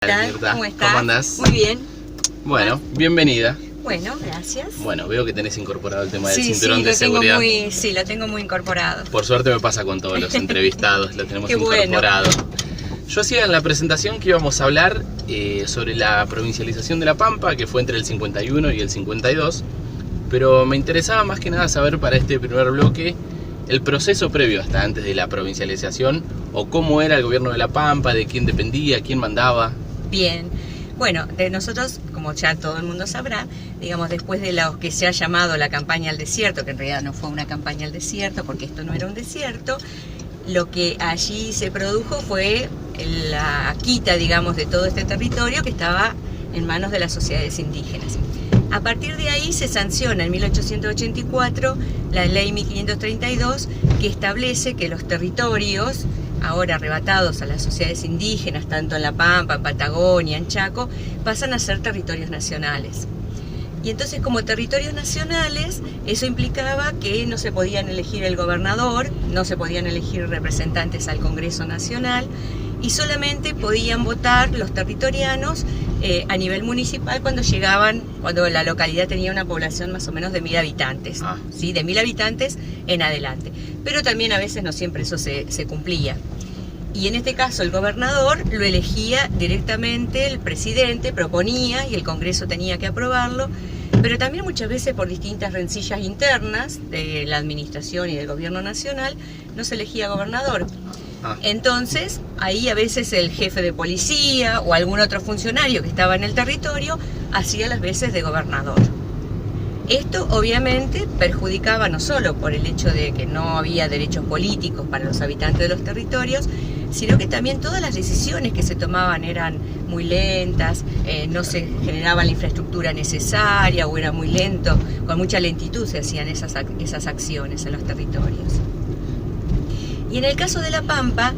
Mirta, ¿Cómo estás? ¿Cómo andás? Muy bien. Bueno, bienvenida. Bueno, gracias. Bueno, veo que tenés incorporado el tema del Sí, cinturón sí, de seguridad. lo tengo muy incorporado. Por suerte me pasa con todos los entrevistados, lo tenemos Qué bueno. incorporado. Yo hacía en la presentación que íbamos a hablar sobre la provincialización de La Pampa, que fue entre el 51 y el 52, pero me interesaba más que nada saber para este primer bloque el proceso previo hasta antes de la provincialización, o cómo era el gobierno de La Pampa, de quién dependía, quién mandaba. Bien. Bueno, de nosotros, como ya todo el mundo sabrá, digamos, después de lo que se ha llamado la campaña al desierto, que en realidad no fue una campaña al desierto, porque esto no era un desierto, lo que allí se produjo fue la quita, digamos, de todo este territorio que estaba en manos de las sociedades indígenas. A partir de ahí se sanciona en 1884 la ley 1532, que establece que los territorios ahora arrebatados a las sociedades indígenas, tanto en La Pampa, en Patagonia, en Chaco, pasan a ser territorios nacionales. Y entonces, como territorios nacionales, eso implicaba que no se podían elegir el gobernador, no se podían elegir representantes al Congreso Nacional, y solamente podían votar los territorianos a nivel municipal cuando la localidad tenía una población más o menos de 1000 habitantes, ¿sí? De 1000 habitantes en adelante. Pero también a veces no siempre eso se cumplía. Y en este caso el gobernador lo elegía directamente el presidente, proponía y el Congreso tenía que aprobarlo, pero también muchas veces por distintas rencillas internas de la administración y del gobierno nacional no se elegía gobernador. Entonces, ahí a veces el jefe de policía o algún otro funcionario que estaba en el territorio hacía las veces de gobernador. Esto obviamente perjudicaba no solo por el hecho de que no había derechos políticos para los habitantes de los territorios, sino que también todas las decisiones que se tomaban eran muy lentas, no se generaba la infraestructura necesaria o era muy lento, con mucha lentitud se hacían esas acciones en los territorios. Y en el caso de La Pampa,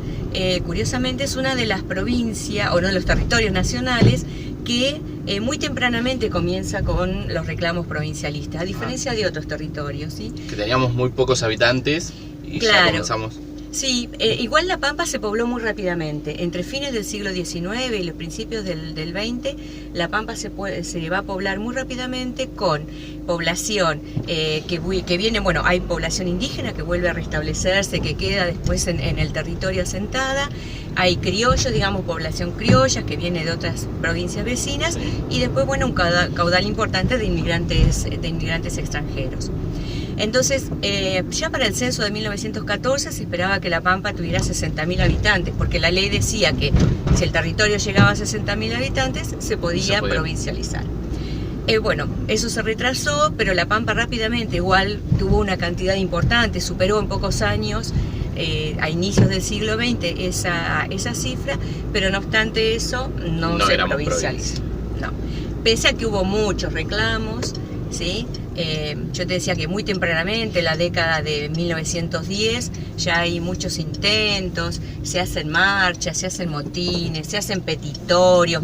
curiosamente es una de las provincias, o uno de los territorios nacionales, que muy tempranamente comienza con los reclamos provincialistas, a diferencia de otros territorios, ¿sí? Que teníamos muy pocos habitantes y claro. Ya comenzamos. Sí, igual La Pampa se pobló muy rápidamente. Entre fines del siglo XIX y los principios del XX, La Pampa se va a poblar muy rápidamente con población que viene, bueno, hay población indígena que vuelve a restablecerse, que queda después en el territorio asentada, hay criollos, digamos, población criolla que viene de otras provincias vecinas, y después, bueno, un caudal importante de inmigrantes extranjeros. Entonces, ya para el censo de 1914 se esperaba que La Pampa tuviera 60.000 habitantes, porque la ley decía que si el territorio llegaba a 60.000 habitantes, se podía provincializar. Bueno, eso se retrasó, pero La Pampa rápidamente igual tuvo una cantidad importante, superó en pocos años, a inicios del siglo XX, esa cifra, pero no obstante eso, no se provincializó. No. Pese a que hubo muchos reclamos, ¿sí? Yo te decía que muy tempranamente, en la década de 1910, ya hay muchos intentos, se hacen marchas, se hacen motines, se hacen petitorios,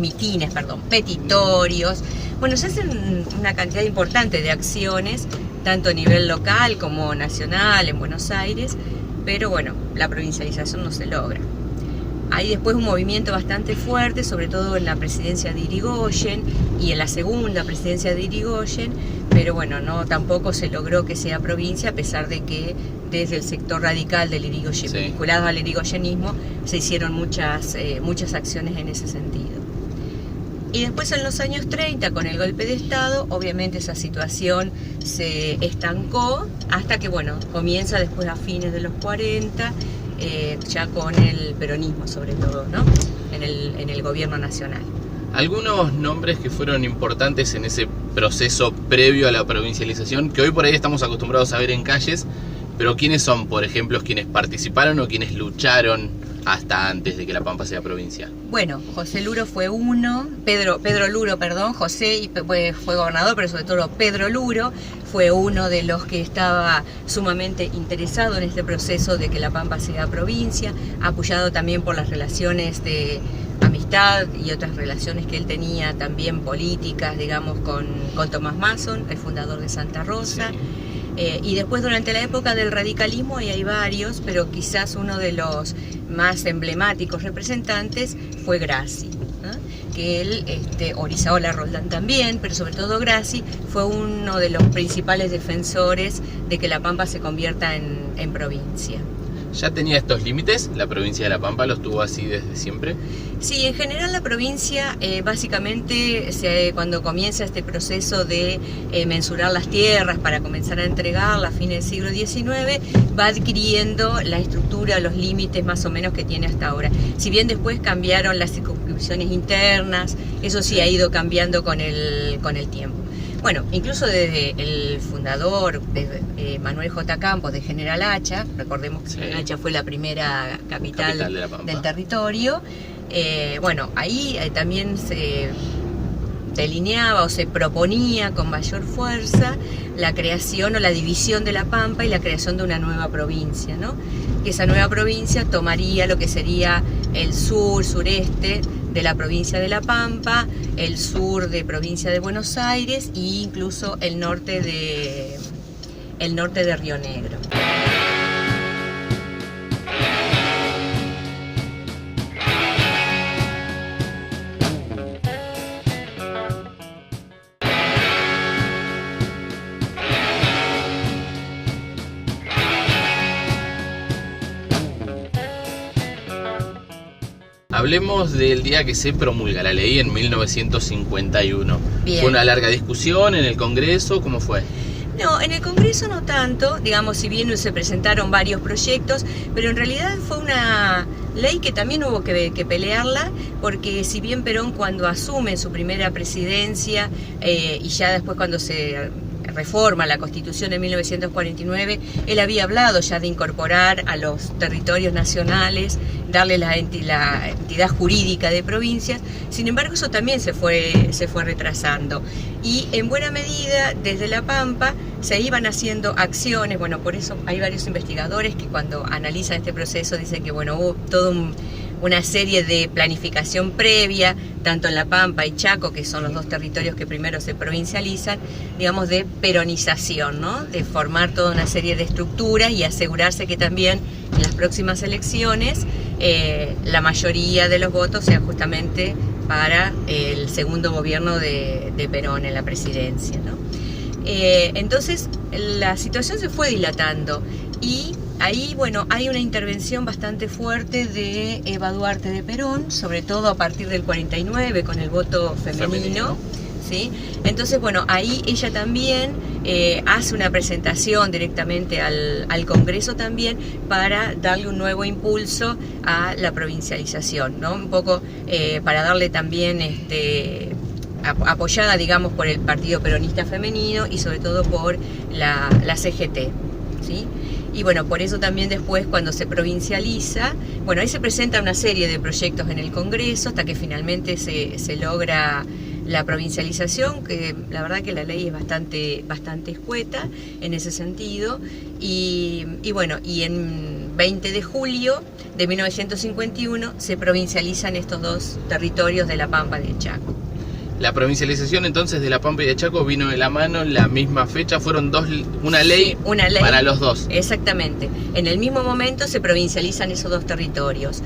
bueno, se hacen una cantidad importante de acciones, tanto a nivel local como nacional, en Buenos Aires, pero bueno, la provincialización no se logra. Hay después un movimiento bastante fuerte, sobre todo en la presidencia de Irigoyen y en la segunda presidencia de Irigoyen, pero bueno, tampoco se logró que sea provincia, a pesar de que desde el sector radical del Irigoyen, vinculado al irigoyenismo, se hicieron muchas acciones en ese sentido. Y después en los años 30, con el golpe de Estado, obviamente esa situación se estancó hasta que, bueno, comienza después a fines de los 40, ya con el peronismo sobre todo, ¿no? En el gobierno nacional. Algunos nombres que fueron importantes en ese proceso previo a la provincialización, que hoy por ahí estamos acostumbrados a ver en calles, pero ¿quiénes son, por ejemplo, quienes participaron o quienes lucharon hasta antes de que La Pampa sea provincia? Bueno, José Luro fue uno, Pedro Luro, perdón, José fue gobernador, pero sobre todo Pedro Luro fue uno de los que estaba sumamente interesado en este proceso de que La Pampa sea provincia, apoyado también por las relaciones de amistad y otras relaciones que él tenía también políticas, digamos, con Tomás Mason, el fundador de Santa Rosa. Sí. Y después durante la época del radicalismo, y hay varios, pero quizás uno de los más emblemáticos representantes fue Grassi, ¿no? que él, Orizaola Roldán también, pero sobre todo Grassi, fue uno de los principales defensores de que La Pampa se convierta en provincia. ¿Ya tenía estos límites? ¿La provincia de La Pampa los tuvo así desde siempre? Sí, en general la provincia, básicamente, cuando comienza este proceso de mensurar las tierras para comenzar a entregarlas a fines del siglo XIX, va adquiriendo la estructura, los límites más o menos que tiene hasta ahora. Si bien después cambiaron las circunscripciones internas, eso sí ha ido cambiando con el tiempo. Bueno, incluso desde el fundador, Manuel J. Campos, de General Hacha, recordemos que General Hacha fue la primera capital del territorio, bueno, ahí también se delineaba o se proponía con mayor fuerza la creación o la división de La Pampa y la creación de una nueva provincia, ¿no? Que esa nueva provincia tomaría lo que sería el sureste de la provincia de La Pampa, el sur de provincia de Buenos Aires e incluso el norte de Río Negro. Hablemos del día que se promulga la ley en 1951. Bien. ¿Fue una larga discusión en el Congreso? ¿Cómo fue? No, en el Congreso no tanto, digamos, si bien se presentaron varios proyectos, pero en realidad fue una ley que también hubo que pelearla, porque si bien Perón cuando asume su primera presidencia y ya después cuando se reforma la Constitución de 1949, él había hablado ya de incorporar a los territorios nacionales, darle la entidad jurídica de provincias. Sin embargo, eso también se fue retrasando. Y en buena medida, desde La Pampa, se iban haciendo acciones. Bueno, por eso hay varios investigadores que cuando analizan este proceso dicen que, bueno, hubo todo una serie de planificación previa, tanto en La Pampa y Chaco, que son los dos territorios que primero se provincializan, digamos, de peronización, ¿no? De formar toda una serie de estructuras y asegurarse que también en las próximas elecciones la mayoría de los votos sean justamente para el segundo gobierno de Perón en la presidencia, ¿no? Entonces la situación se fue dilatando y ahí, bueno, hay una intervención bastante fuerte de Eva Duarte de Perón, sobre todo a partir del 49 con el voto femenino. ¿Sí? Entonces, bueno, ahí ella también hace una presentación directamente al Congreso también para darle un nuevo impulso a la provincialización, ¿no? Un poco para darle también apoyada, digamos, por el Partido Peronista Femenino y sobre todo por la CGT, ¿sí? Y bueno, por eso también después cuando se provincializa, bueno, ahí se presenta una serie de proyectos en el Congreso hasta que finalmente se logra la provincialización, que la verdad que la ley es bastante escueta en ese sentido. Y bueno, y en 20 de julio de 1951 se provincializan estos dos territorios de La Pampa y de Chaco. La provincialización entonces de La Pampa y de Chaco vino de la mano en la misma fecha, fueron una ley para los dos. Exactamente, en el mismo momento se provincializan esos dos territorios.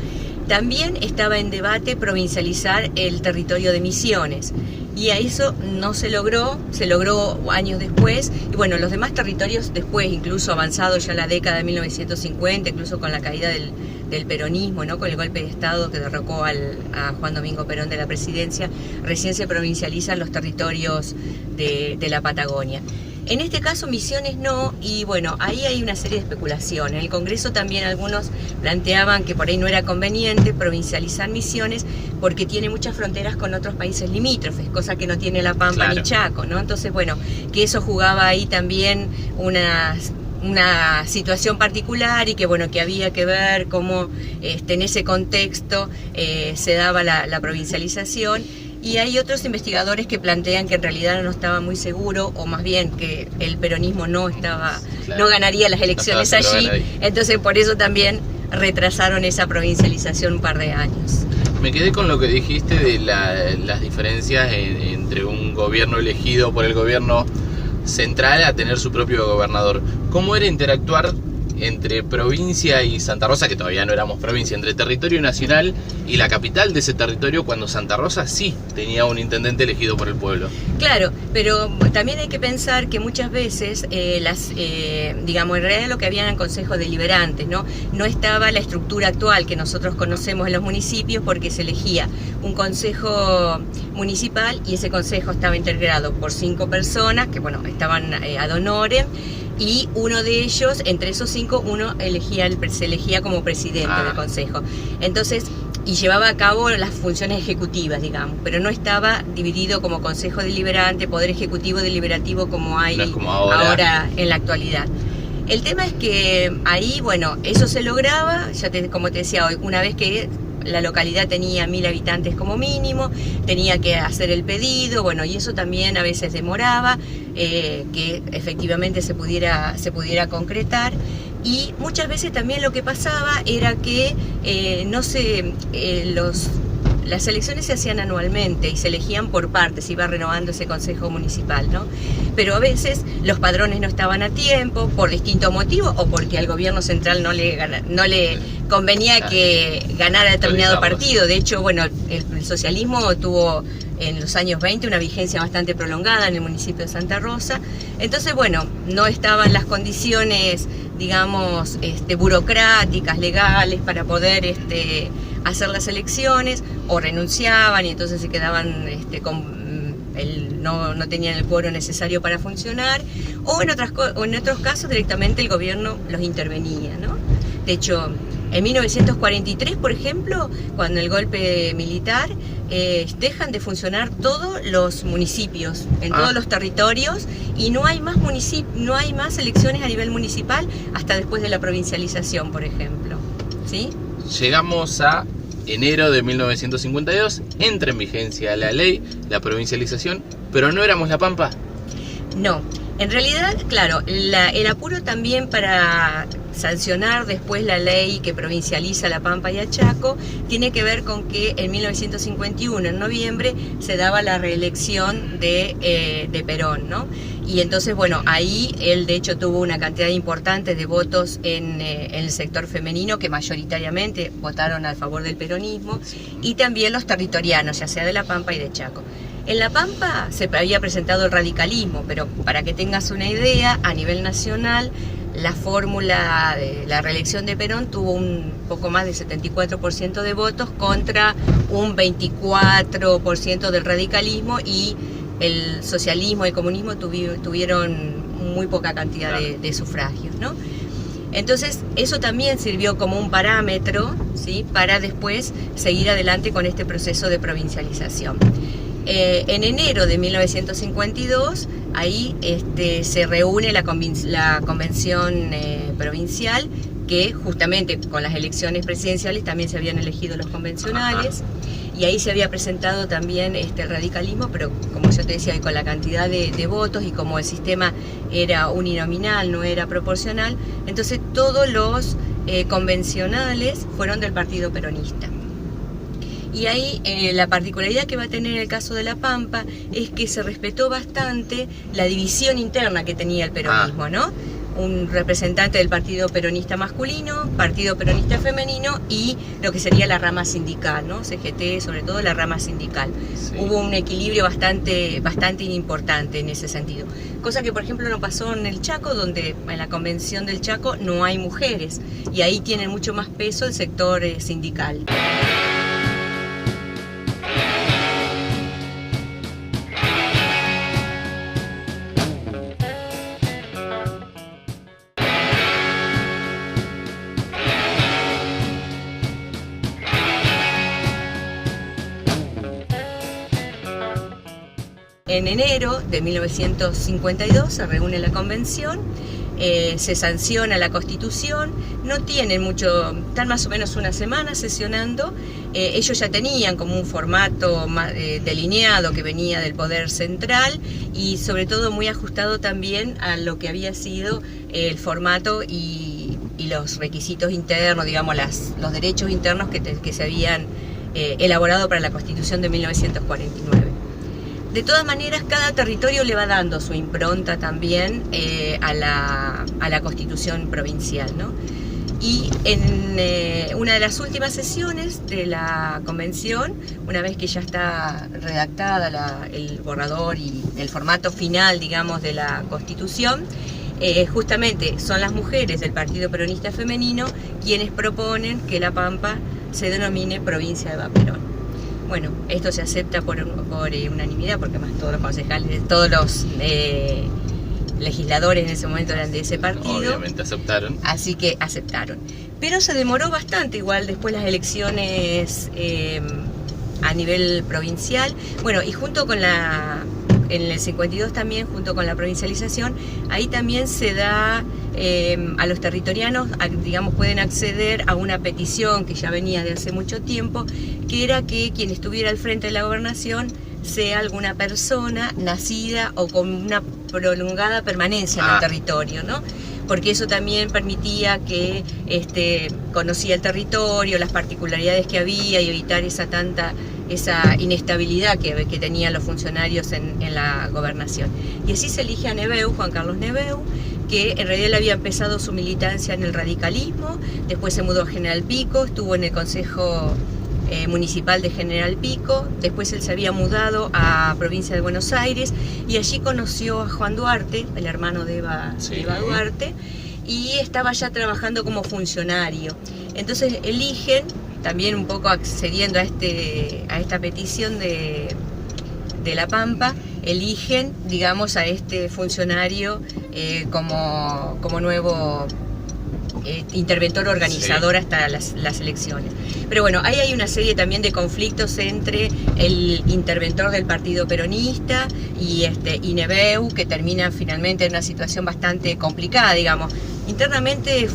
También estaba en debate provincializar el territorio de Misiones y a eso no se logró años después y bueno, los demás territorios después, incluso avanzado ya la década de 1950, incluso con la caída del peronismo, ¿no? Con el golpe de Estado que derrocó a Juan Domingo Perón de la presidencia, recién se provincializan los territorios de la Patagonia. En este caso Misiones no, y bueno, ahí hay una serie de especulaciones. En el Congreso también algunos planteaban que por ahí no era conveniente provincializar Misiones porque tiene muchas fronteras con otros países limítrofes, cosa que no tiene La Pampa ni Chaco, ¿no? Entonces, bueno, que eso jugaba ahí también una situación particular y que bueno, que había que ver cómo en ese contexto se daba la provincialización. Y hay otros investigadores que plantean que en realidad no estaba muy seguro, o más bien que el peronismo no ganaría las elecciones allí, entonces por eso también retrasaron esa provincialización un par de años. Me quedé con lo que dijiste de las diferencias entre un gobierno elegido por el gobierno central a tener su propio gobernador. ¿Cómo era interactuar entre provincia y Santa Rosa, que todavía no éramos provincia, entre territorio nacional y la capital de ese territorio, cuando Santa Rosa sí tenía un intendente elegido por el pueblo. Claro, pero también hay que pensar que muchas veces, digamos, en realidad lo que habían eran consejos deliberantes, ¿no? No estaba la estructura actual que nosotros conocemos en los municipios, porque se elegía un consejo municipal y ese consejo estaba integrado por 5 personas que, bueno, estaban ad honorem, y uno de ellos, entre esos 5, uno se elegía como presidente del consejo. Entonces, y llevaba a cabo las funciones ejecutivas, digamos, pero no estaba dividido como consejo deliberante, poder ejecutivo deliberativo como hay no es como ahora en la actualidad. El tema es que ahí, bueno, eso se lograba, como te decía hoy, una vez que la localidad tenía 1000 habitantes como mínimo, tenía que hacer el pedido, bueno, y eso también a veces demoraba, que efectivamente se pudiera concretar. Y muchas veces también lo que pasaba era que las elecciones se hacían anualmente y se elegían por partes, se iba renovando ese consejo municipal, ¿no? Pero a veces los padrones no estaban a tiempo por distintos motivos, o porque al gobierno central no le convenía que ganara determinado partido. De hecho, bueno, el socialismo tuvo en los años 20 una vigencia bastante prolongada en el municipio de Santa Rosa. Entonces, bueno, no estaban las condiciones, digamos, burocráticas, legales para poder hacer las elecciones, o renunciaban y entonces se quedaban no tenían el quórum necesario para funcionar, o en otros casos directamente el gobierno los intervenía, ¿no? De hecho, en 1943, por ejemplo, cuando el golpe militar, dejan de funcionar todos los municipios en todos los territorios, y no hay más elecciones a nivel municipal hasta después de la provincialización, por ejemplo, ¿sí? Llegamos a enero de 1952, entra en vigencia la ley, la provincialización, pero no éramos La Pampa. No, en realidad, claro, el apuro también para sancionar después la ley que provincializa La Pampa y a Chaco tiene que ver con que en 1951, en noviembre, se daba la reelección de Perón, ¿no? Y entonces, bueno, ahí él de hecho tuvo una cantidad importante de votos en el sector femenino, que mayoritariamente votaron a favor del peronismo, y también los territorianos, ya sea de La Pampa y de Chaco. En La Pampa se había presentado el radicalismo, pero para que tengas una idea, a nivel nacional, la fórmula de la reelección de Perón tuvo un poco más del 74% de votos contra un 24% del radicalismo, y el socialismo y el comunismo tuvieron muy poca cantidad de sufragios, ¿no? Entonces, eso también sirvió como un parámetro, ¿sí?, para después seguir adelante con este proceso de provincialización. En enero de 1952, ahí se reúne la convención provincial, que justamente con las elecciones presidenciales también se habían elegido los convencionales. Y ahí se había presentado también el radicalismo, pero como yo te decía, con la cantidad de votos, y como el sistema era uninominal, no era proporcional, entonces todos los convencionales fueron del partido peronista. Y ahí la particularidad que va a tener el caso de La Pampa es que se respetó bastante la división interna que tenía el peronismo, ¿no? Un representante del partido peronista masculino, partido peronista femenino, y lo que sería la rama sindical, ¿no? CGT, sobre todo la rama sindical. Sí. Hubo un equilibrio bastante importante en ese sentido. Cosa que, por ejemplo, no pasó en el Chaco, donde en la convención del Chaco no hay mujeres, y ahí tiene mucho más peso el sector sindical. En enero de 1952 se reúne la convención, se sanciona la Constitución, no tienen mucho, están más o menos una semana sesionando. Ellos ya tenían como un formato delineado que venía del poder central, y sobre todo muy ajustado también a lo que había sido el formato y los requisitos internos, digamos, los derechos internos que se habían elaborado para la Constitución de 1949. De todas maneras, cada territorio le va dando su impronta también a la Constitución provincial, ¿no? Y en una de las últimas sesiones de la convención, una vez que ya está redactada el borrador y el formato final, digamos, de la Constitución, justamente son las mujeres del Partido Peronista Femenino quienes proponen que La Pampa se denomine provincia de Eva Perón. Bueno, esto se acepta por unanimidad, porque además todos los concejales, todos los legisladores en ese momento eran de ese partido. Obviamente aceptaron. Así que aceptaron. Pero se demoró bastante, igual después las elecciones a nivel provincial. Bueno, y junto con en el 52 también, junto con la provincialización, ahí también se da a los territorianos, digamos, pueden acceder a una petición que ya venía de hace mucho tiempo, que era que quien estuviera al frente de la gobernación sea alguna persona nacida o con una prolongada permanencia en el territorio, ¿no? Porque eso también permitía que conocía el territorio, las particularidades que había y evitar esa inestabilidad que tenían los funcionarios en la gobernación. Y así se elige a Neveu, Juan Carlos Neveu, que en realidad él había empezado su militancia en el radicalismo, después se mudó a General Pico, estuvo en el Consejo Municipal de General Pico, después él se había mudado a provincia de Buenos Aires y allí conoció a Juan Duarte, el hermano de Eva Duarte, y estaba ya trabajando como funcionario. Entonces eligen, también un poco accediendo a esta petición de La Pampa, eligen, digamos, a este funcionario como nuevo interventor organizador hasta las elecciones. Pero bueno, ahí hay una serie también de conflictos entre el interventor del Partido Peronista y Neveu, que termina finalmente en una situación bastante complicada, digamos. Internamente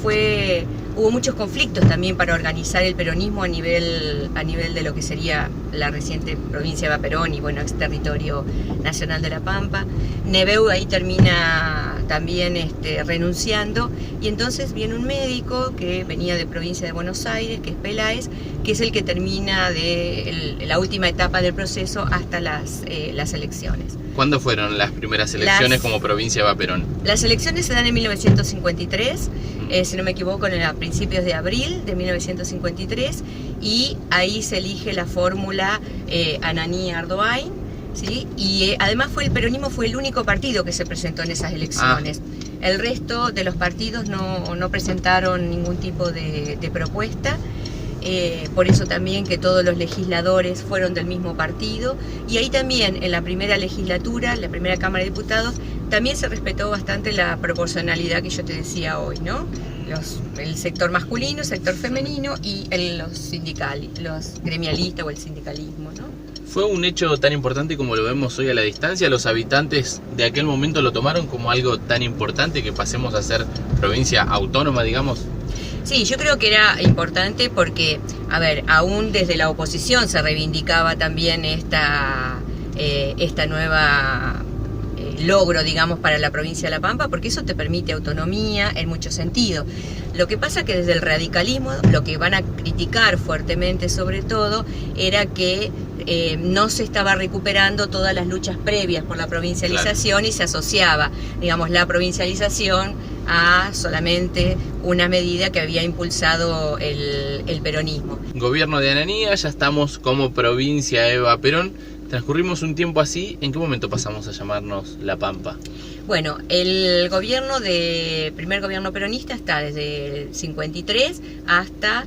hubo muchos conflictos también para organizar el peronismo a nivel de lo que sería la reciente provincia de Eva Perón y bueno, ex territorio nacional de La Pampa. Neveu ahí termina también renunciando y entonces viene un médico que venía de provincia de Buenos Aires, que es Peláez, que es el que termina la última etapa del proceso hasta las elecciones. ¿Cuándo fueron las primeras elecciones como provincia de Eva Perón? Las elecciones se dan en 1953, si no me equivoco, a principios de abril de 1953, y ahí se elige la fórmula Ananí Ardoain, ¿sí? Y además el peronismo fue el único partido que se presentó en esas elecciones. El resto de los partidos no presentaron ningún tipo de propuesta. Por eso también que todos los legisladores fueron del mismo partido, y ahí también en la primera legislatura, la primera Cámara de Diputados, también se respetó bastante la proporcionalidad que yo te decía hoy, ¿no? El sector masculino, el sector femenino y los gremialistas o el sindicalismo, ¿no? ¿Fue un hecho tan importante como lo vemos hoy a la distancia? ¿Los habitantes de aquel momento lo tomaron como algo tan importante que pasemos a ser provincia autónoma, digamos? Sí, yo creo que era importante porque, aún desde la oposición se reivindicaba también esta nueva logro, digamos, para la provincia de La Pampa, porque eso te permite autonomía en muchos sentidos. Lo que pasa que desde el radicalismo, lo que van a criticar fuertemente sobre todo, era que no se estaba recuperando todas las luchas previas por la provincialización, claro, y se asociaba, digamos, la provincialización a solamente una medida que había impulsado el peronismo. Gobierno de Ananí, ya estamos como provincia Eva Perón. Transcurrimos un tiempo así, ¿en qué momento pasamos a llamarnos La Pampa? Bueno, el primer gobierno peronista está desde el 53 hasta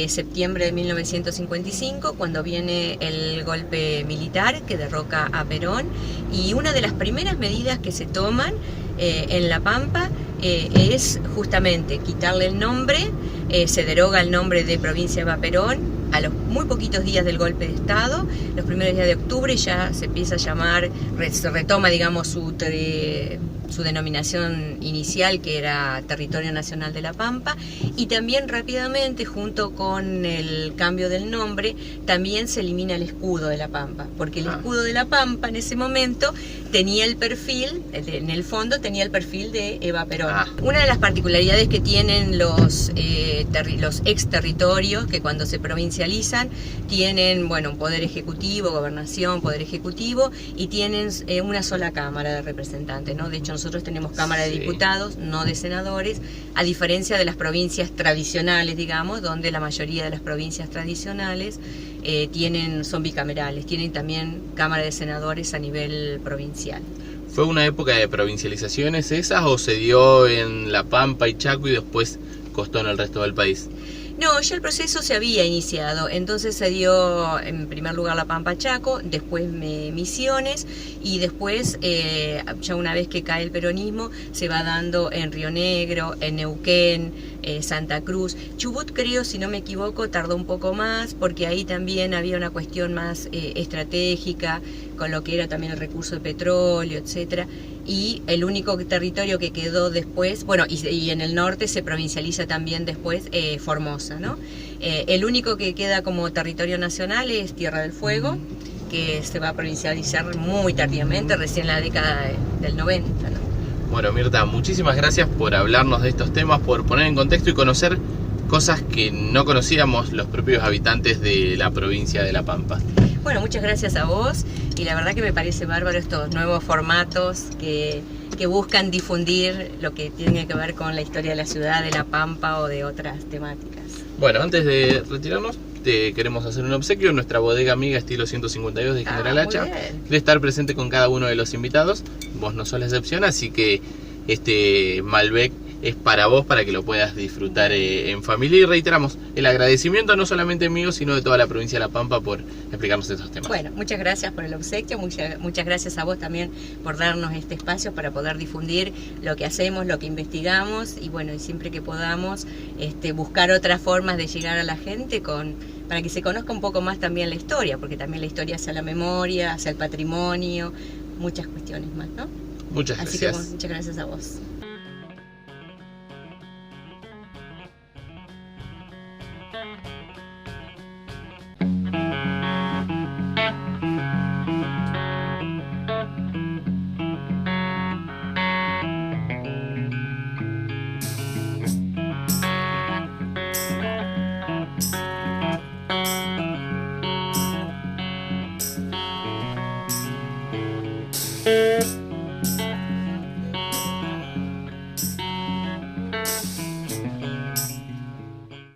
septiembre de 1955, cuando viene el golpe militar que derroca a Perón, y una de las primeras medidas que se toman en La Pampa es justamente quitarle el nombre, se deroga el nombre de provincia Eva Perón. A los muy poquitos días del golpe de Estado, los primeros días de octubre, ya se empieza a llamar, se retoma, digamos, su denominación inicial, que era Territorio Nacional de La Pampa, y también rápidamente, junto con el cambio del nombre, también se elimina el escudo de La Pampa, porque el escudo de La Pampa en ese momento tenía el perfil, en el fondo tenía el perfil de Eva Perón. Una de las particularidades que tienen los ex territorios, que cuando se provincializan tienen, bueno, un poder ejecutivo, gobernación, poder ejecutivo, y tienen una sola Cámara de Representantes, ¿no? De hecho, nosotros tenemos Cámara de Diputados, no de senadores, a diferencia de las provincias tradicionales, digamos, donde la mayoría de las provincias tradicionales son bicamerales, tienen también Cámara de Senadores a nivel provincial. ¿Fue una época de provincializaciones esas o se dio en La Pampa y Chaco y después costó en el resto del país? No, ya el proceso se había iniciado, entonces se dio en primer lugar La Pampa Chaco, después Misiones, y después, ya una vez que cae el peronismo, se va dando en Río Negro, en Neuquén, Santa Cruz. Chubut, creo, si no me equivoco, tardó un poco más, porque ahí también había una cuestión más estratégica, con lo que era también el recurso de petróleo, etcétera. Y el único territorio que quedó después, bueno, y en el norte se provincializa también después Formosa, ¿no? El único que queda como territorio nacional es Tierra del Fuego, que se va a provincializar muy tardíamente, recién en la década del 90, ¿no? Bueno, Mirta, muchísimas gracias por hablarnos de estos temas, por poner en contexto y conocer cosas que no conocíamos los propios habitantes de la provincia de La Pampa. Bueno, muchas gracias a vos, y la verdad que me parece bárbaro estos nuevos formatos que buscan difundir lo que tiene que ver con la historia de la ciudad de La Pampa o de otras temáticas. Bueno, antes de retirarnos, te queremos hacer un obsequio. Nuestra bodega amiga estilo 152 de General Hacha quiere estar presente con cada uno de los invitados. Vos no sos la excepción, así que este Malbec es para vos, para que lo puedas disfrutar en familia. Y reiteramos el agradecimiento no solamente mío, sino de toda la provincia de La Pampa por explicarnos estos temas. Bueno, muchas gracias por el obsequio, muchas gracias a vos también por darnos este espacio para poder difundir lo que hacemos, lo que investigamos, y bueno, y siempre que podamos buscar otras formas de llegar a la gente para que se conozca un poco más también la historia, porque también la historia hacia la memoria, hacia el patrimonio, muchas cuestiones más, ¿no? Muchas gracias. Así que muchas gracias a vos.